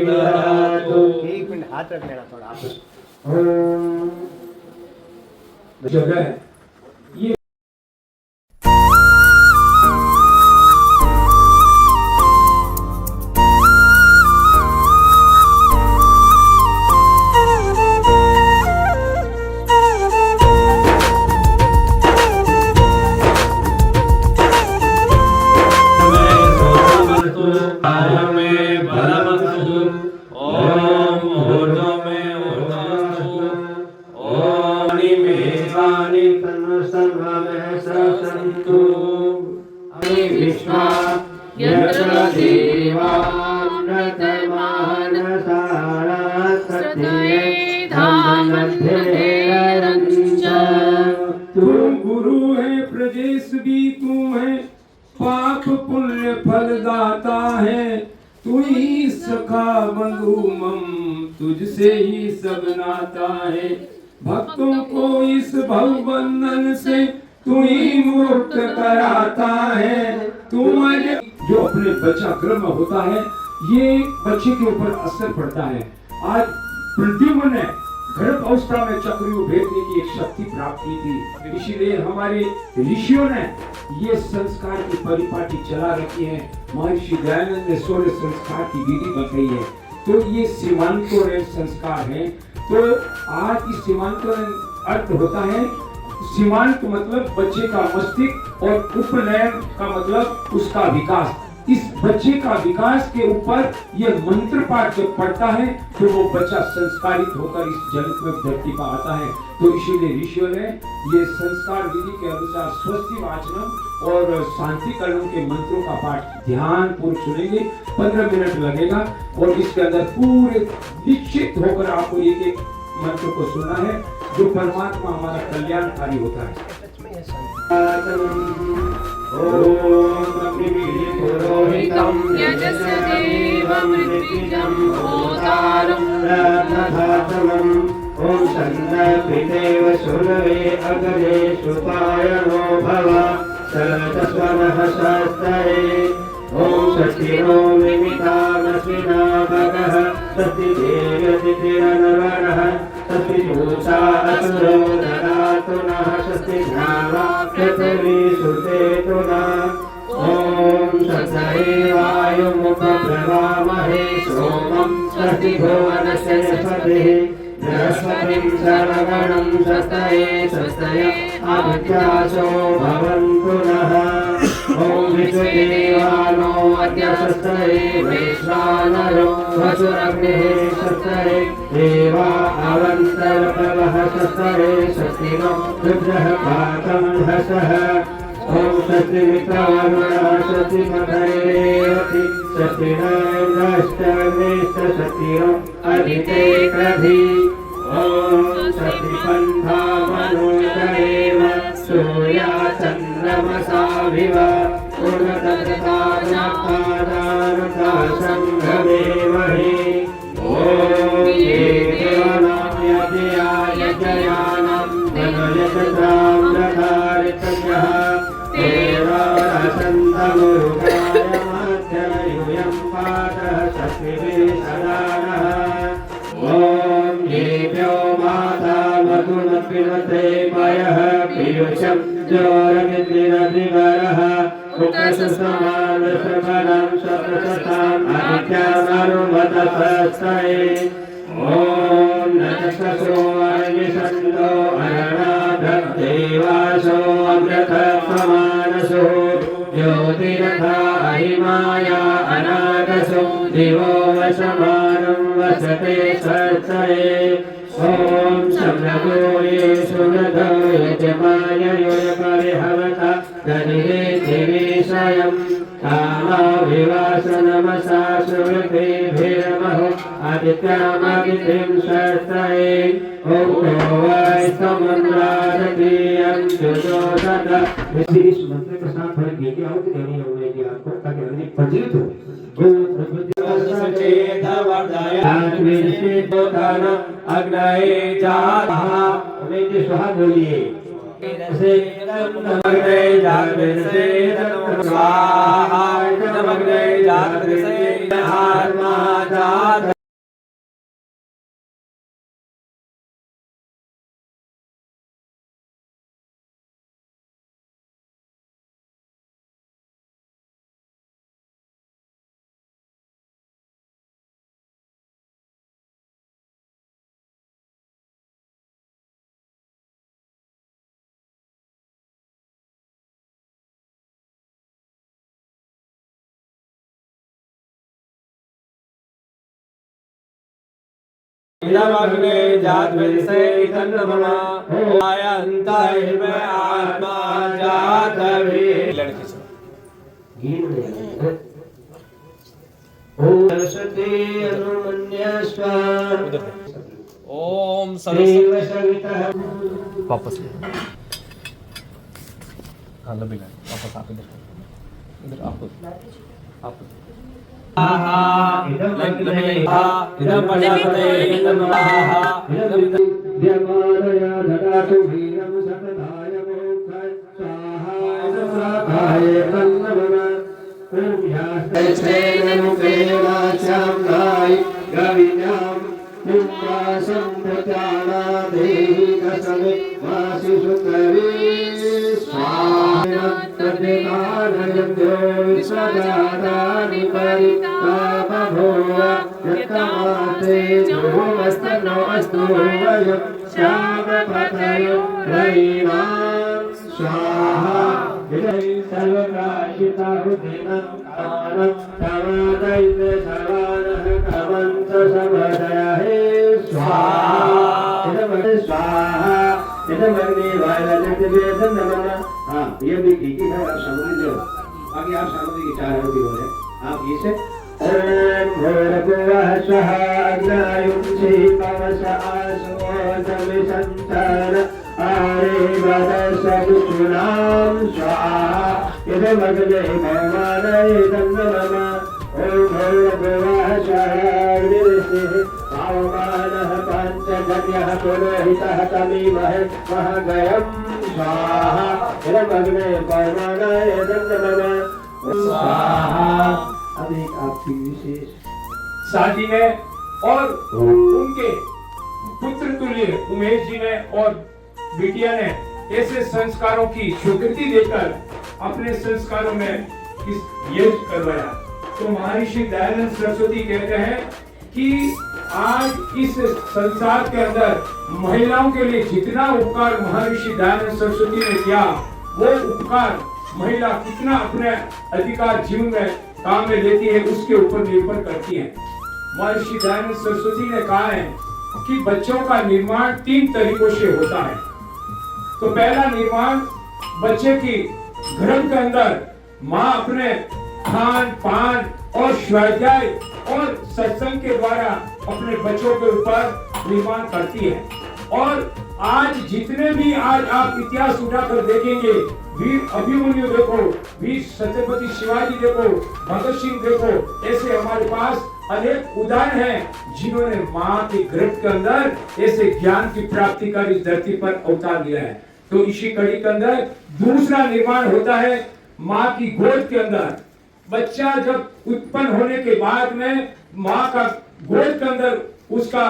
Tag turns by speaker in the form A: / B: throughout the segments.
A: ददातु। एक मिनट हाथ रख लेना थोड़ा आप।
B: जगह ये तू गुरु है प्रजेश भी तू है, पाप पुण्य फल दाता है। तू ही सखा बंधु मम, तुझसे ही सब नाता है। भक्तों को इस भव बंधन से तू ही मुक्त कराता है। तुम्हारे जो अपने बच्चा गर्भ होता है, ये बच्चे के ऊपर असर पड़ता है। आज प्रद्युम्न ने गर्भ अवस्था में चक्रव्यूह भेदने की एक शक्ति प्राप्त की थी, इसीलिए हमारे ऋषियों ने ये संस्कार की परिपाटी चला रखी है। महर्षि दयानंद ने 16 संस्कार की विधि बताई है। तो ये सीमांतोरण संस्कार है। तो आज इस सीमांतोरण अर्थ होता है, सीमांत मतलब बच्चे का मस्तिष्क और उपनयन का मतलब उसका विकास। इस बच्चे का विकास के ऊपर ये मंत्र पाठ जब पढ़ता है तो वो बच्चा संस्कारित होकर इस जगत में धरती पर आता है। तो इसीलिए ऋषियों ने ये संस्कार विधि के अनुसार स्वस्ति वाचनम और शांतिकरण के मंत्रों का पाठ ध्यान पूर्वक सुनेंगे। 15 मिनट लगेगा और इसके अंदर पूरे निश्चित होकर आपको एक एक मंत्र को सुनना है, जो परमात्मा हमारा कल्याणकारी होता है।
C: पुरोहितं यजस्य देवमृत्युजं होतारं रत्नधातमं। ॐ छन्दपितेव शृण्वे अग्रे सुपायनो भव शरदस्वनः शास्त्रे। ॐ षष्ठिनो मिमितामश्विना भगः षष्ठि देवतिथिरनवरः षष्ठि पूषा असुरो ददातु नः षष्ठि ध्यावा पृथिवी सुतेतु नः। ॐ षष्ठये वायुमुपब्रवामहे सोमं षष्ठिभुवनस्य पतिः बृहस्पतिं शरवणं षष्ठये षष्ठये आदित्यासो भवन्तु नः। ॐ विश्वदेवानो अद्य षष्ठये वैश्वानरो वसुरग्निः षष्ठये देवा अवन्तरपवः षष्ठये षष्ठिनो रुद्रः पाकं हसः। ॐ षष्ठिमित्रावरुणः षष्ठिमठरेवति षष्ठिनैन्द्रष्टमेष्टषष्ठिनो अदिते क्रधि। ॐ षष्ठिपन्थामनोदरेव सूर्या चन्द्रमसाविव पूर्णतरतासङ्गमेवहि। ॐ ये देवानां यज्ञाय जयानां नमयत्राम्रधारितयः देवासन्तमुरुगाय माध्ययूयं पातः षष्ठिभिः सदा नः। ॐ येभ्यो माता मधुमत्पिबते पयः पीयूषं जोरमिन्द्रिरधिवरः मुखसुषमानसफलं शतशताम् आदित्यामनुमतपस्तये। ॐ नचक्षसो अग्निशन्दो अरणाभ्यदेवासो अमृतसमानसो ज्योतिरथा अहिमाया अनागसो दिवो वशमानं वसते सर्तये। ॐ सम्रगो ये सुरधो यजमाय योपरिहवता दधिरे दिविषयं कामाभिवासनमसा सुरभिर्महो आदित्यामदितिं सर्तये। ॐ वै समुद्रादीयं जुजोषत। इस मंत्र के साथ थोड़ी गीति आहुति देनी होगी आपको, ताकि अग्नि प्रज्वलित हो। अग्नये जातः स्वाहा बोलिए। अग्नये जातः स्वाहा, अग्नये जातः नाथ इदमग्ने जातवेदसे तन्नमः आयन्ताय मे आत्मा जातवे ओम सरस्वती अनुमन्यस्व
D: ओम
C: देव सविता
A: वापस हाँ लबी लाइन वापस आप इधर आप
C: इदमग्ने इदम प्रजापते नमः द्यमादया ददातु वीरं सतताय मोक्षाय स्वाहा इदमराधाय तन्नमः ओम यास्तेन मुखे वाचां नाय गविनां मुक्तासं प्रजाना देहि कसमे वासि सुतवे स्वाहा तदेवानयन्तो विश्वजातानि परितापभूव यत्तमाते जोमस्तनो अस्तु वयं श्यामपतयो रयिणां स्वाहा सर्वराशिता हुदिनं आनं तवादैत्य सवानः कवंस समदये स्वाहा स्वाहा इदमग्ने वायलजते वेदन नमः। हाँ ये भी ठीक है आप समझ लो आगे आप सामग्री की चार होती हो रहे आप इसे ओम भूर्भुवः स्वः अग्नायुंसि पवस आसुमोदमि संतान आरे वदस विष्णुनां स्वाहा इदमग्ने भगवानये नमः। ओम भूर्भुवः स्वः अग्निर्षिः पावमानः पंचजन्यः पुरोहितः तमीमहे महगयं स्वाहा इदमग्ने परमाणय नमः स्वाहा। अब एक आपकी विशेष
B: शादी में और उनके पुत्र तुल्य उमेश जी ने और बिटिया ने ऐसे संस्कारों की स्वीकृति देकर अपने संस्कारों में इस यज्ञ करवाया। तो महर्षि दयानंद सरस्वती कहते हैं कि आज इस संसार के अंदर महिलाओं के लिए जितना उपकार महर्षि दयानंद सरस्वती ने किया वो उपकार महिला कितना अपने अधिकार जीवन में काम में लेती है उसके ऊपर निर्भर करती है। महर्षि दयानंद सरस्वती ने कहा है कि बच्चों का निर्माण 3 तरीकों से होता है। तो पहला निर्माण बच्चे की गर्भ के अंदर माँ अपने खान पान और स्वाध्याय और सत्संग के द्वारा अपने बच्चों के ऊपर निर्माण करती है। और आज जितने भी आज आप इतिहास उठाकर देखेंगे, वीर अभिमन्यु देखो, वीर छत्रपति शिवाजी देखो, भगत सिंह देखो, ऐसे हमारे पास अनेक उदाहरण हैं जिन्होंने माँ के गर्भ के अंदर ऐसे ज्ञान की प्राप्ति कर इस धरती पर अवतार लिया है। तो इसी कड़ी के अंदर दूसरा निर्माण होता है माँ की गोद के अंदर। बच्चा जब उत्पन्न होने के बाद में माँ का गोद के अंदर उसका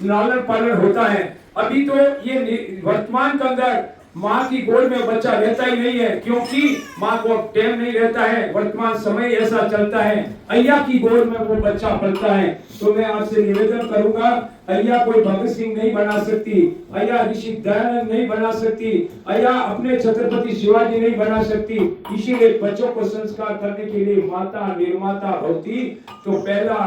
B: लालन पालन होता है। अभी तो ये वर्तमान के अंदर माँ की गोद में बच्चा रहता ही नहीं है, क्योंकि माँ को टाइम नहीं रहता है, वर्तमान समय ऐसा चलता है, अय्या की गोद में वो बच्चा पलता है। तो मैं आपसे निवेदन करूंगा, अय्या कोई भगत सिंह नहीं बना सकती, अय्या ऋषि दयानंद नहीं बना सकती, अय्या अपने छत्रपति शिवाजी नहीं बना सकती। इसीलिए बच्चों को संस्कार करने के लिए माता निर्माता होती। तो पहला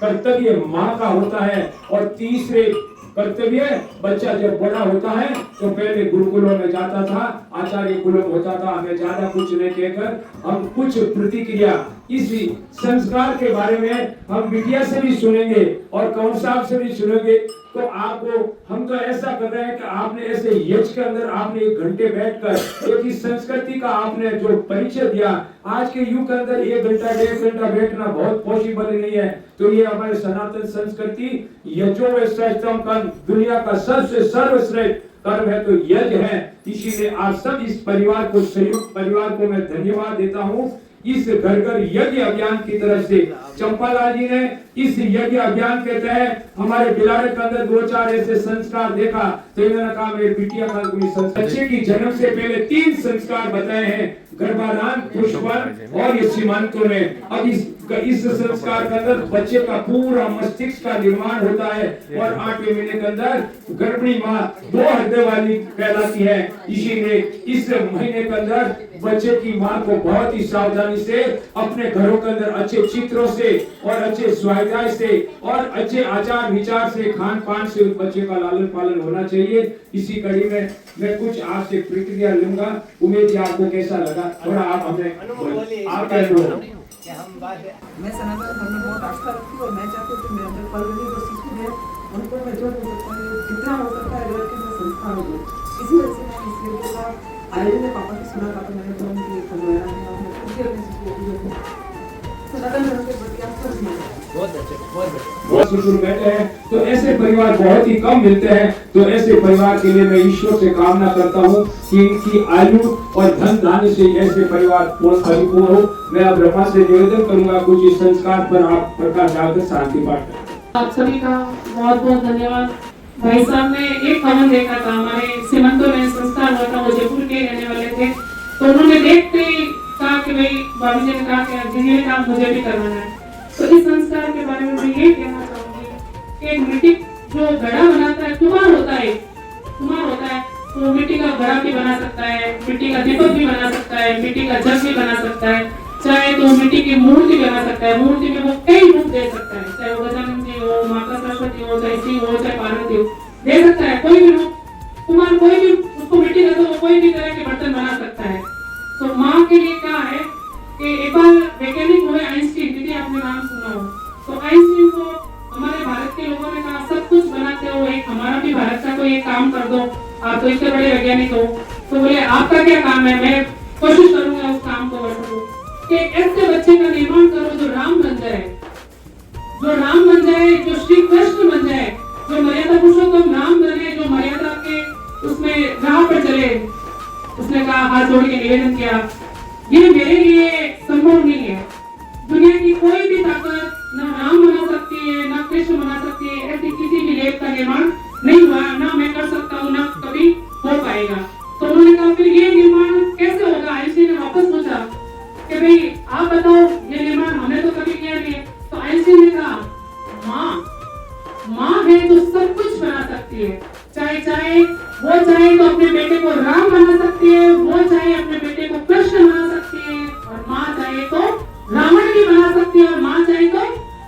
B: कर्तव्य माँ का होता है और तीसरे कर्तव्य बच्चा जब बड़ा होता है तो पहले गुरुकुलों में जाता था, आचार्य कुलों होता था। हमें ज्यादा कुछ नहीं कहकर हम कुछ प्रतिक्रिया इसी संस्कार के बारे में हम बिटिया से भी सुनेंगे और कौन साहब से भी सुनेंगे। तो आपको हम तो ऐसा कर रहे हैं कि आपने ऐसे यज्ञ के अंदर आपने 1 घंटे बैठकर एक ही संस्कृति का आपने जो परिचय दिया। आज के युग के अंदर 1 घंटा 1.5 घंटा बैठना बहुत पॉसिबल नहीं है। तो ये हमारे सनातन संस्कृति यजो श्रेष्ठतम कर्म, दुनिया का सबसे सर्वश्रेष्ठ कर्म है तो यज्ञ है। इसीलिए आप सब इस परिवार को, संयुक्त परिवार को मैं धन्यवाद देता हूँ। इस घर घर यज्ञ अभियान की तरफ से चंपालाल जी ने इस यज्ञ अभियान के तहत हमारे बिलाड़े के अंदर 2-4 ऐसे संस्कार देखा, तो इन्होंने कहा मेरी बिटिया का कोई संस्कार, बच्चे की जन्म से पहले 3 संस्कार बताए हैं, गर्भाधान, पुष्पन और ये सीमांतों में। अब इस संस्कार के अंदर बच्चे का पूरा मस्तिष्क का निर्माण होता है और 8वें महीने के अंदर गर्भिणी माँ 2 हृदय वाली कहलाती है। इसीलिए इस महीने के अंदर बच्चे की माँ को बहुत ही सावधानी से अपने घरों के अंदर अच्छे चित्रों से और अच्छे स्वाध्याय से और अच्छे आचार विचार से, खान पान से उस बच्चे का लालन पालन होना चाहिए। इसी कड़ी में मैं कुछ आपसे प्रतिक्रिया लूंगा, उम्मीद है आपको कैसा लगा, थोड़ा आप हमें आप कह दो।
D: मैं सनातन धर्म में बहुत आस्था रखती हूँ और मैं चाहती हूँ कि मेरे अंदर पल रही जो शिशु है उनको मैं जो हो सकता है जितना हो सकता है घर के मैं संस्कार हो। इसी वजह से मैं इस वीडियो का आयोजन में पापा की सुना था, तो मैंने तो उनकी करवाया है और मैं खुद ही अपने शिशु को सनातन धर्म के प्रति आस्था रखती हूँ।
B: बहुत सुर बैठे हैं, तो ऐसे परिवार बहुत ही कम मिलते हैं। तो ऐसे परिवार के लिए मैं ईश्वर से कामना करता हूँ कि इनकी आयु और धन धान्य से ऐसे परिवार परिपूर्ण हो। मैं अब ब्रह्मा से निवेदन करूंगा कुछ इस संस्कार पर आप प्रकाश डालकर शांति पाठ करें।
E: आप सभी का बहुत बहुत धन्यवाद। भाई साहब ने एक हवन देखा था, हमारे सीमंतों में संस्कार हुआ था, वो जयपुर के रहने वाले थे, तो उन्होंने देखते ही कहा कि भाई बाबू जी ने कहा कि दीदी ने कहा मुझे भी करवाना है। तो इस संस्कार के बारे में मैं ये कहना चाहूंगी कि एक मिट्टी जो घड़ा बनाता है, कुम्हार होता है, तो मिट्टी का घड़ा भी बना सकता है, मिट्टी का दीपक भी बना सकता है, मिट्टी का जग भी बना सकता है, चाहे तो मिट्टी की मूर्ति बना सकता है। मूर्ति में वो कई रूप दे सकता है, चाहे वो गजानन जी हो, माता सरस्वती हो, चाहे शिव हो, चाहे पार्वती हो, दे सकता है कोई भी रूप। कुम्हार कोई भी उसको मिट्टी का, तो वो कोई भी तरह के बर्तन बना सकता है। तो माँ के लिए क्या है कि एक बार वैज्ञानिक हुए आइंस्टीन, दीदी आपने नाम सुना हो, तो आइंस्टीन को हमारे भारत के लोगों ने कहा सब कुछ बनाते हो, एक हमारा भी भारत का कोई एक काम कर दो, आप तो इतने बड़े वैज्ञानिक हो। तो बोले आपका क्या काम है, मैं कोशिश करूंगा उस काम को कर सकूं कि ऐसे बच्चे का निर्माण करो जो राम बन जाए, जो श्री कृष्ण बन जाए, जो मर्यादा पुरुषोत्तम राम बने, जो मर्यादा के उसमें राह पर चले। उसने कहा, हाथ जोड़ के निवेदन किया, ये मेरे लिए संभव नहीं है, दुनिया की कोई भी ताकत ना राम बना सकती है, ना कृष्ण बना सकती है, ऐसी किसी भी लेप का निर्माण नहीं हुआ, ना मैं कर सकता हूँ, ना कभी हो पाएगा। तो उन्होंने कहा फिर ये निर्माण कैसे होगा। आइंस्टीन ने वापस पूछा कि भाई आप बताओ, ये निर्माण हमने तो कभी किया नहीं है। तो आइंस्टीन ने कहा माँ है जो सब कुछ बना सकती है, चाहे वो चाहे तो अपने बेटे को राम बना सकती है, वो चाहे अपने बेटे को कृष्ण बना सकती है, और माँ चाहे तो रावण भी बना सकती है, और माँ चाहे तो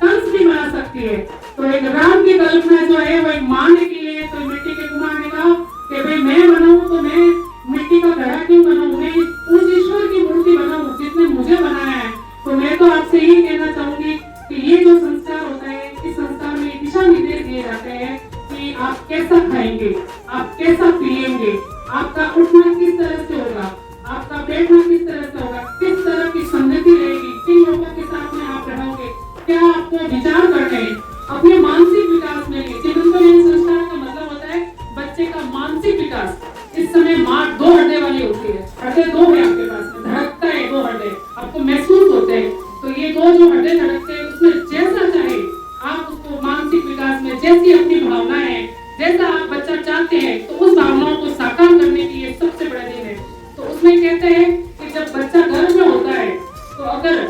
E: कंस भी बना सकती है। तो एक राम की कल्पना जो है वो एक माँ ने की है। तो मिट्टी के कुम्हार ने कहा कि भाई मैं बनाऊं तो मैं मिट्टी का घड़ा क्यों बनाऊं, मैं उस ईश्वर की मूर्ति बनाऊं जिसने मुझे बनाया है। तो मैं तो आपसे ये कहना चाहूंगी कि ये जो संस्कार होता है, इस संस्कार में दिशा निर्देश दिए जाते हैं कि आप कैसा खाएंगे, आप कैसा पिएंगे, आपका उठना किस तरह से होगा, आपका बैठना किस तरह से होगा, किस तरह की संगति रहेगी, किन लोगों के साथ में आप रहोगे, क्या आपको विचार करने हैं अपने मानसिक विकास में। संस्कार का मतलब होता है बच्चे का मानसिक विकास। इस समय माँ 2 हृदय वाली होती है, हृदय 2 है आपके पास में, धड़कता है 2 हृदय, आपको महसूस होते हैं। तो ये 2 जो हृदय धड़कते हैं, उसमें जैसा चाहे आप उसको मानसिक विकास में, जैसी अपनी भावनाएं हैं, जैसा आप बच्चा चाहते हैं, तो उस भावनाओं को साकार करने की ये सबसे बड़ा दिन है। तो उसमें कहते हैं कि जब बच्चा गर्भ में होता है, तो अगर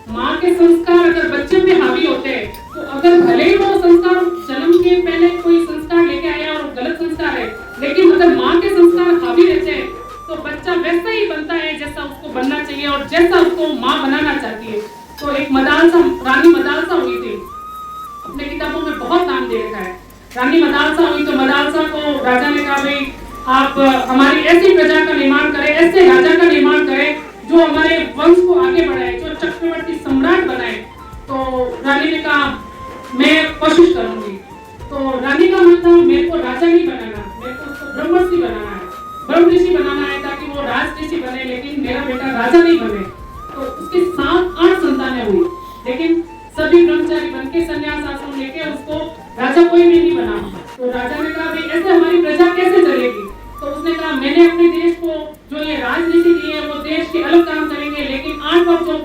E: माँ के संस्कार अगर बच्चे पे हावी होते हैं, तो अगर भले ही वो संस्कार जन्म के पहले कोई संस्कार लेके आया और गलत संस्कार है, लेकिन अगर माँ के संस्कार हावी रहते हैं, तो बच्चा वैसा ही बनता है जैसा उसको बनना चाहिए और जैसा उसको माँ बनाना चाहती है। तो एक मदालसा, रानी मदालसा हुई थी, अपने किताबों में बहुत नाम दे रखा है। रानी मदालसा हुई तो मदालसा को राजा ने कहा, भाई आप हमारी ऐसी प्रजा का निर्माण करें, ऐसे राजा का निर्माण करें जो हमारे वंश को आगे बढ़ाए, जो चक्रवर्ती सम्राट बनाए। तो रानी ने कहा मैं कोशिश करूंगी। तो रानी का मन था मेरे को राजा नहीं बनाना, मेरे को उसको ब्रह्मर्षि बनाना है, ब्रह्म ऋषि बनाना है, ताकि वो राज ऋषि बने, लेकिन मेरा बेटा राजा नहीं बने। तो उसके 7-8 संतानें हुई, लेकिन सभी ब्रह्मचारी बन के संन्यास आश्रम लेके उसको राजा कोई भी नहीं बना। तो राजा ने कहा भाई ऐसे हमारी प्रजा कैसे चलेगी। तो उसने कहा मैंने अपने देश को जो ये राजनीति दी है वो देश के अलग काम करेंगे, लेकिन 8 वर्षों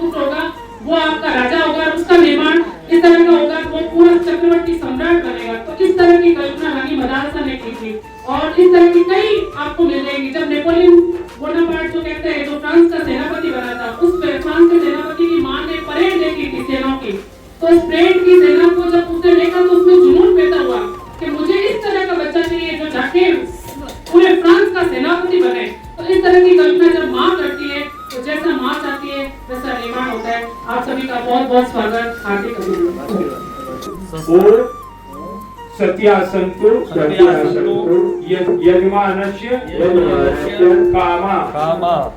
E: चक्रवर्ती सम्राट बनेगा। तो इस तरह की कल्पना रानी मदालसा ने की थी और इस तरह की कई आपको मिल जाएगी। जब नेपोलियन बोनापार्ट जो कहते हैं जो फ्रांस का सेनापति बना था, उस फ्रांस के सेनापति की मां ने परेड देखी थी सेना की, तो उस परेड की सेना को जब उसने देखा तो उसमें जुनून पैदा हुआ कि मुझे इस तरह का बच्चा चाहिए जो जाके पूरे फ्रांस का सेनापति बने। तो इस तरह की कल्पना जब मां करती है तो जैसा मां चाहती है वैसा निर्माण होता है। आप सभी का बहुत बहुत स्वागत, हार्दिक अभिनंदन।
B: सत्यासंतु यजमानस्य कामा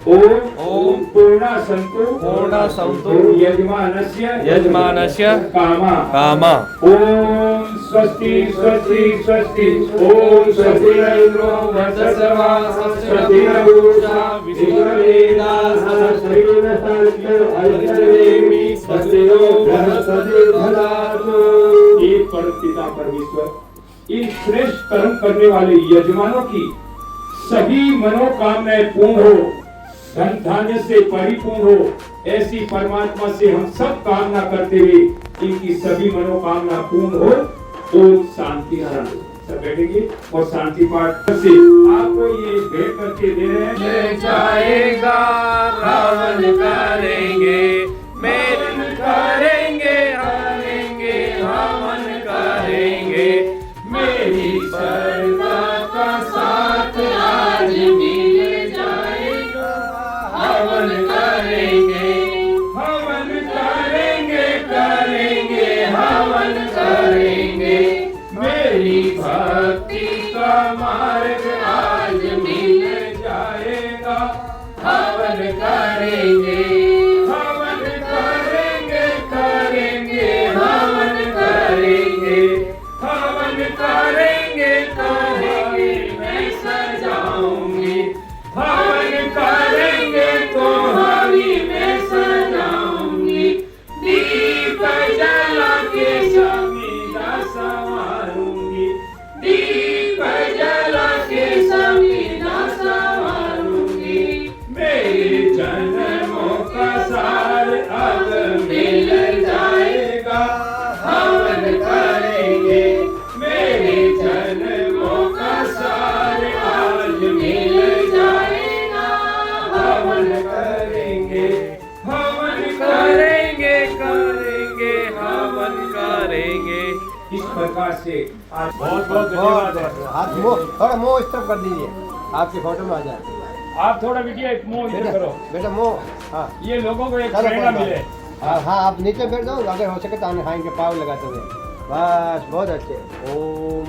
B: ओम पूर्णासंतु यजमानस्य कामा ओम स्वस्ति स्वस्ति स्वस्ति ओम स्वस्ति इंद्रो वत्सवा स्वस्ति पूषा विश्ववेदाः स्वस्ति नो बृहस्पति दधातु। एक परमपिता परमेश्वर इन श्रेष्ठ कर्म करने वाले यजमानों की सभी मनोकामनाएं पूर्ण हो, धन धान्य से परिपूर्ण हो, ऐसी परमात्मा से हम सब कामना करते हुए इनकी सभी मनोकामना पूर्ण हो। ओम शांति शांति। सब बैठेंगे और शांति पाठ से आपको ये भेंट करके दे रहे हैं।
F: जाएगा रावण करेंगे, मेरन करेंगे, हारेंगे रावण करेंगे, मेरी सरदा का साथ आज मिल जाएगा। हवन करेंगे,
B: हवन करेंगे करेंगे
F: हवन करेंगे, मेरी भक्ति का मार्ग आज मिल जाएगा। हवन करेंगे,
B: हवन
F: करेंगे, करेंगे, हवन करेंगे,
B: हवन करेंगे
F: करेंगे, मैं सजाऊंगी।
B: हवन करेंगे तो
F: हरी मैं सजाऊंगी, दीप जला के समीदा संवारूंगी, दीप जला के समीदा संवारूंगी,
B: मेरे जन्मों का सार अब
F: मिल जाएगा। हवन करेंगे,
B: मेरे जन्मों का सार आज
F: मिल जाएगा।
B: हवन करेंगे, हवन
F: करेंगे, करेंगे, हवन करेंगे।
B: इस प्रकार से आज
A: बहुत बहुत धन्यवाद है।
C: हाथ थोड़ा मुंह इस तरफ कर दीजिए, आपकी फोटो में आ जाए।
B: आप थोड़ा वीडियो एक मुंह इधर करो,
C: बेटा मुंह, हाँ
B: ये लोगों को एक
C: चलो,
B: प्रेरणा
C: कोई बात
B: मिले।
C: हाँ हाँ, आप नीचे बैठ जाओ, अगर हो सके तो हाँ इनके पाँव लगाते हुए, बस बहुत अच्छे। ओम